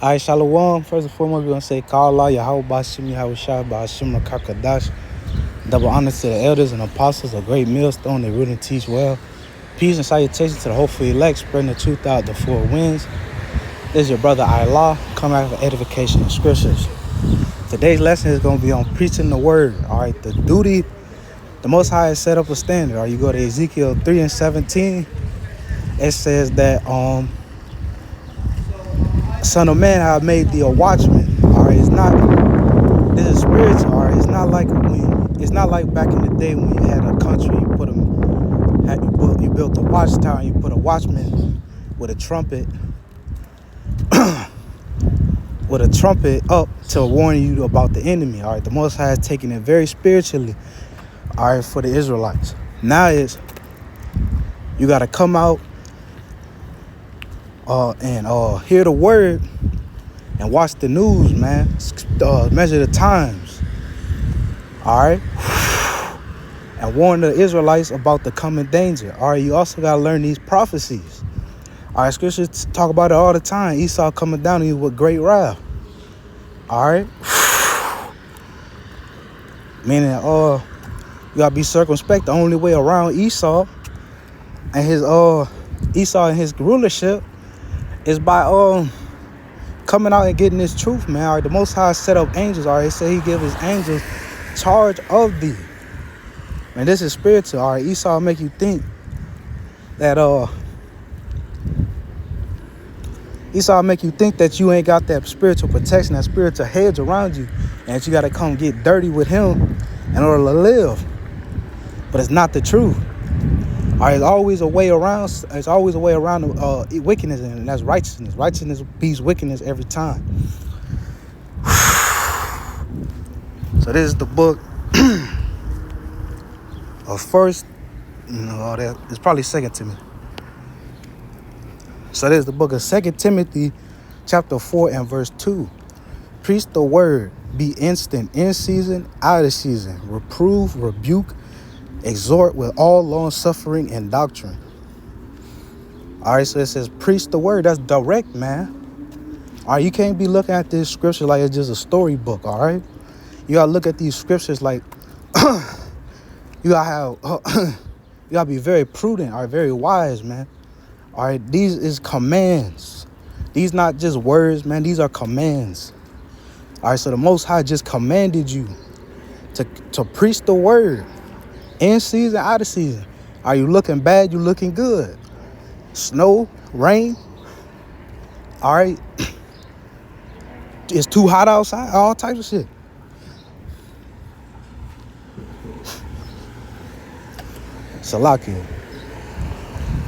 All right, Shalom. First and foremost, we're going to say, Call Allah, Yahweh, Bashim, Yahweh Shah, Bashim, Kakadash. Double honor to the elders and apostles, a great millstone. They really teach well. Peace and salutations to the hopeful elect, spreading the truth out the four winds. This is your brother, Allah, come out of edification of scriptures. Today's lesson is going to be on preaching the word. All right, the duty, the Most High has set up a standard. All right, you go to Ezekiel 3:17. It says that, Son of man, I have made thee a watchman. All right, this is spiritual. All right, it's not like back in the day when you had a country, you built a watchtower, and you put a watchman with a trumpet, up to warn you about the enemy. All right, the Most High has taken it very spiritually. All right, for the Israelites. Now you got to come out and hear the word and watch the news, man. Measure the times. All right. And warn the Israelites about the coming danger. All right. You also got to learn these prophecies. All right. Scriptures talk about it all the time. Esau coming down to you with great wrath. All right. Meaning, you got to be circumspect. The only way around Esau and his rulership is by coming out and getting this truth, man. All right, the Most High set up angels. All right, he said he give his angels charge of thee. And this is spiritual. All right, Esau make you think that you ain't got that spiritual protection, that spiritual hedge around you, and that you got to come get dirty with him in order to live. But it's not the truth. All right, there's always a way around. Wickedness, and that's righteousness. Righteousness beats wickedness every time. So this is the book of First. It's probably Second Timothy. So this is the book of 2 Timothy, chapter 4 and verse 2. Preach the word, be instant, in season, out of season. Reprove, rebuke, exhort with all long suffering and doctrine. All right, so it says preach the word. That's direct, man. All right, you can't be looking at this scripture like it's just a storybook. All right, you gotta look at these scriptures like you gotta be very prudent. All right, very wise, man. All right, these is commands. These not just words, man. These are commands. All right, so the Most High just commanded you to preach the word. In season, out of season. Are you looking bad? You looking good? Snow, rain. All right. It's too hot outside. All types of shit. Salakia.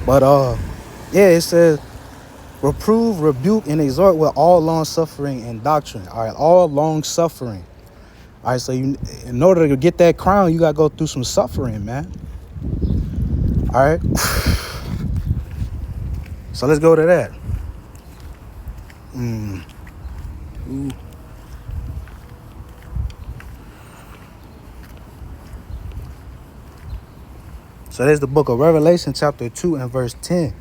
But it says reprove, rebuke, and exhort with all long suffering and doctrine. All right, all long suffering. All right, so in order to get that crown, you gotta go through some suffering, man. All right. So let's go to that. So there's the book of Revelation, chapter 2 and verse 10.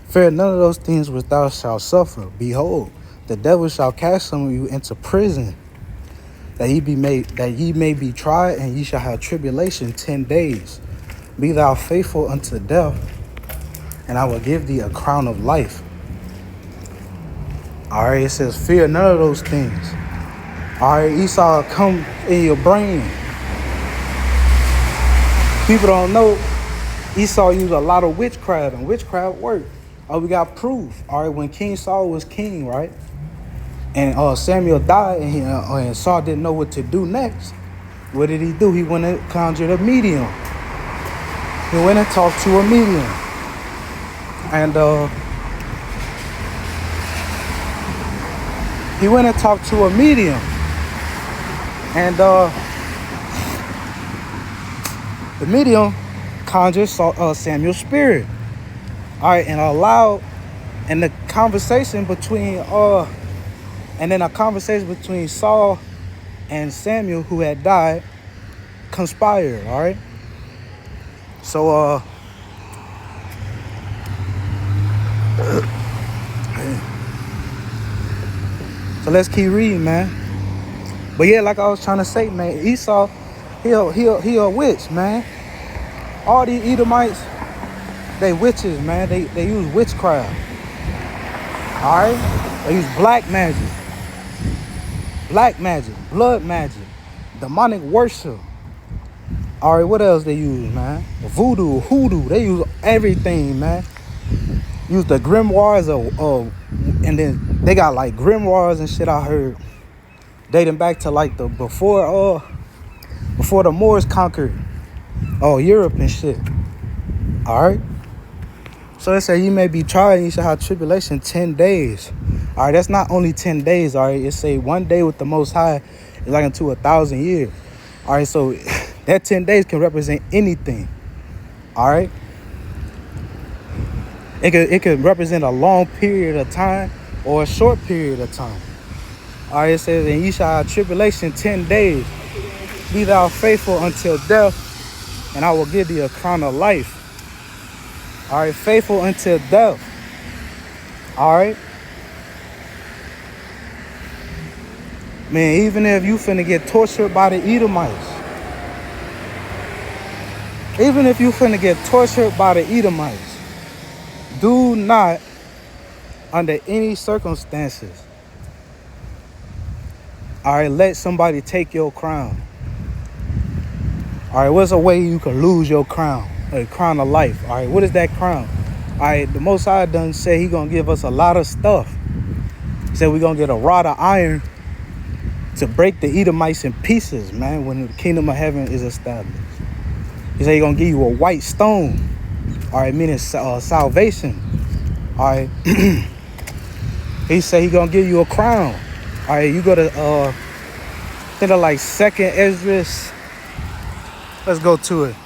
Fear none of those things which thou shalt suffer. Behold, the devil shall cast some of you into prison, that ye may be tried, and ye shall have tribulation 10 days. Be thou faithful unto death, and I will give thee a crown of life. All right, it says, fear none of those things. All right, Esau come in your brain. People don't know Esau used a lot of witchcraft, and witchcraft worked. We got proof. All right, when King Saul was king, right? And Samuel died, and Saul didn't know what to do next. What did he do? He went and conjured a medium. He went and talked to a medium. And the medium conjured Samuel's spirit. All right, and the conversation between Saul and Samuel, who had died, conspired. All right, so So let's keep reading, man. But yeah, like I was trying to say, man, Esau, he a witch, man. All these Edomites, they witches, man. They use witchcraft. All right? They use black magic, blood magic, demonic worship. All right, what else they use, man? Voodoo, hoodoo. They use everything, man. Use the grimoires and then they got like grimoires and shit. I heard dating back to like the before the Moors conquered Europe and shit. All right. So they say you may be tried and you shall have tribulation 10 days. All right, that's not only 10 days. All right, it say 1 day with the Most High is like into 1,000 years. All right, so that 10 days can represent anything. All right. It could represent a long period of time or a short period of time. All right, it says, and ye shall have tribulation 10 days. Be thou faithful until death, and I will give thee a crown of life. All right, faithful until death. All right. Man, even if you finna get tortured by the Edomites. Even if you finna get tortured by the Edomites. Do not, under any circumstances, all right, let somebody take your crown. All right, what's a way you can lose your crown? A crown of life. All right, what is that crown? All right, the Most High done say he gonna give us a lot of stuff. He said we're gonna get a rod of iron to break the Edomites in pieces, man, when the kingdom of heaven is established. He said he's gonna give you a white stone. All right, meaning salvation. All right. He said he's gonna give you a crown. All right, you go to think of like 2nd Esdras. Let's go to it.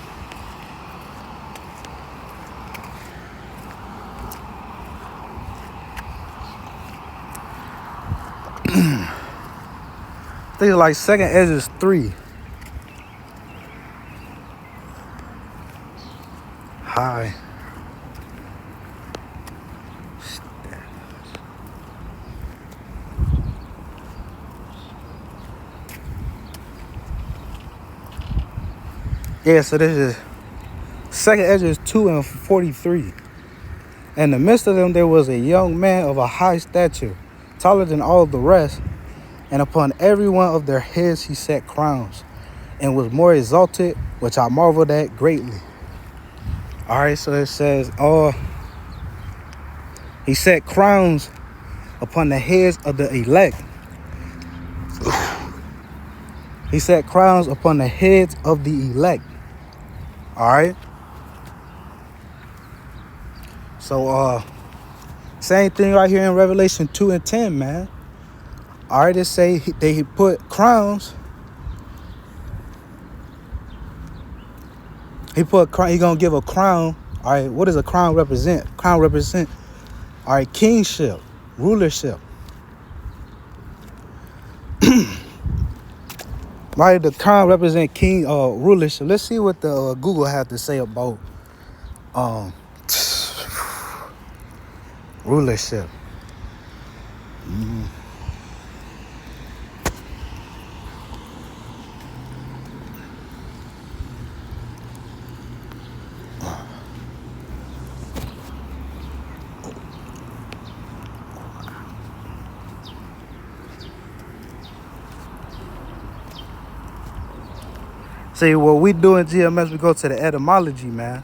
I think it's like 2nd Esdras 3. Hi. Yeah, so this is 2nd Esdras 2 and 43. In the midst of them there was a young man of a high stature, taller than all the rest, and upon every one of their heads he set crowns, and was more exalted, which I marveled at greatly. All right, so it says, he set crowns upon the heads of the elect. He set crowns upon the heads of the elect. All right. So, same thing right here in Revelation 2 and 10, man. All right, it say he put crowns. He gonna give a crown. All right, what does a crown represent? Crown represent, all right, kingship, rulership. Right, the crown represent king, rulership. Let's see what the Google have to say about rulership. See, what we do in GMS, we go to the etymology, man.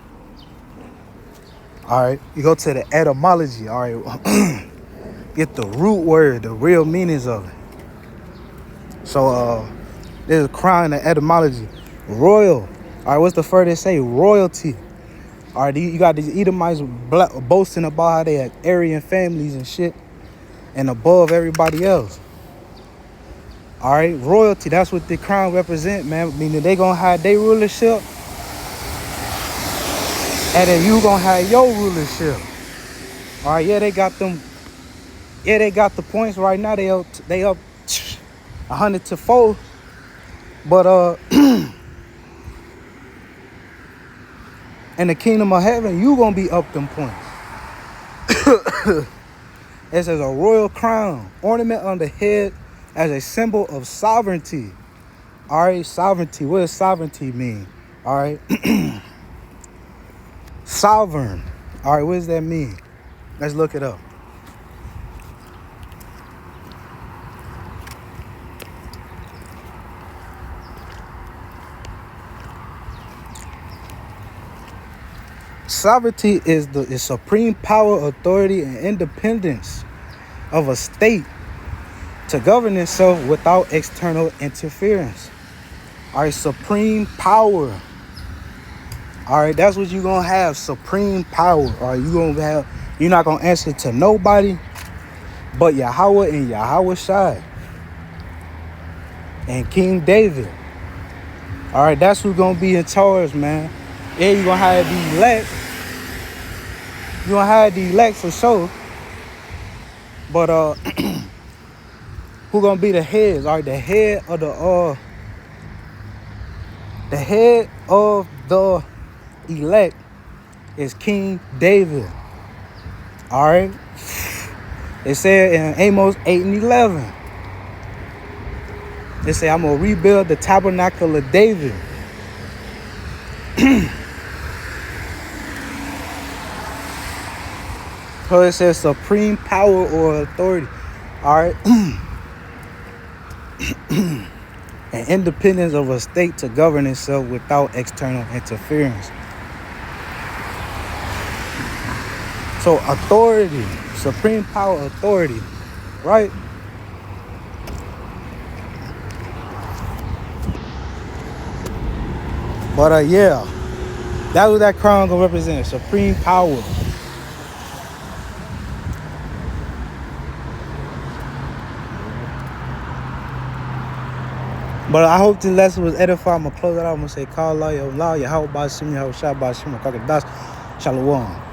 All right, you go to the etymology. All right, get the root word, the real meanings of it. So, there's a crown in the etymology. Royal. All right, what's the furthest say? Royalty. All right, you got these Edomites boasting about how they had Aryan families and shit, and above everybody else. All right, royalty. That's what the crown represent, man. Meaning they gonna have their rulership, and then you gonna have your rulership. All right, yeah, they got them. Yeah, they got the points right now. They up 100-4. But in the kingdom of heaven, you gonna be up them points. It says a royal crown, ornament on the head as a symbol of sovereignty. All right, sovereignty. What does sovereignty mean? All right. Sovereign. All right, what does that mean? Let's look it up. Sovereignty is the supreme power, authority, and independence of a state to govern itself without external interference. All right, supreme power. All right, that's what you're gonna have, supreme power. All right, you're not gonna answer to nobody but Yahweh and Yahweh Shai and King David. All right, that's who's gonna be in charge, man. Yeah, you're gonna have the elect. You're gonna have the elect for sure. But who gonna be the heads? All right, the head of the elect is King David. All right. It said in Amos 8:11. It said, I'm gonna rebuild the tabernacle of David. So it says supreme power or authority. All right. And independence of a state to govern itself without external interference. So authority, supreme power, authority, right? But yeah, that's what that crown gonna represent, supreme power. But I hope this lesson was edifying. I'm gonna close it out. I'm gonna say, call Allah, Yahweh, Bashim, Yahweh, Shah, Bashim, Kakadash, Shalom.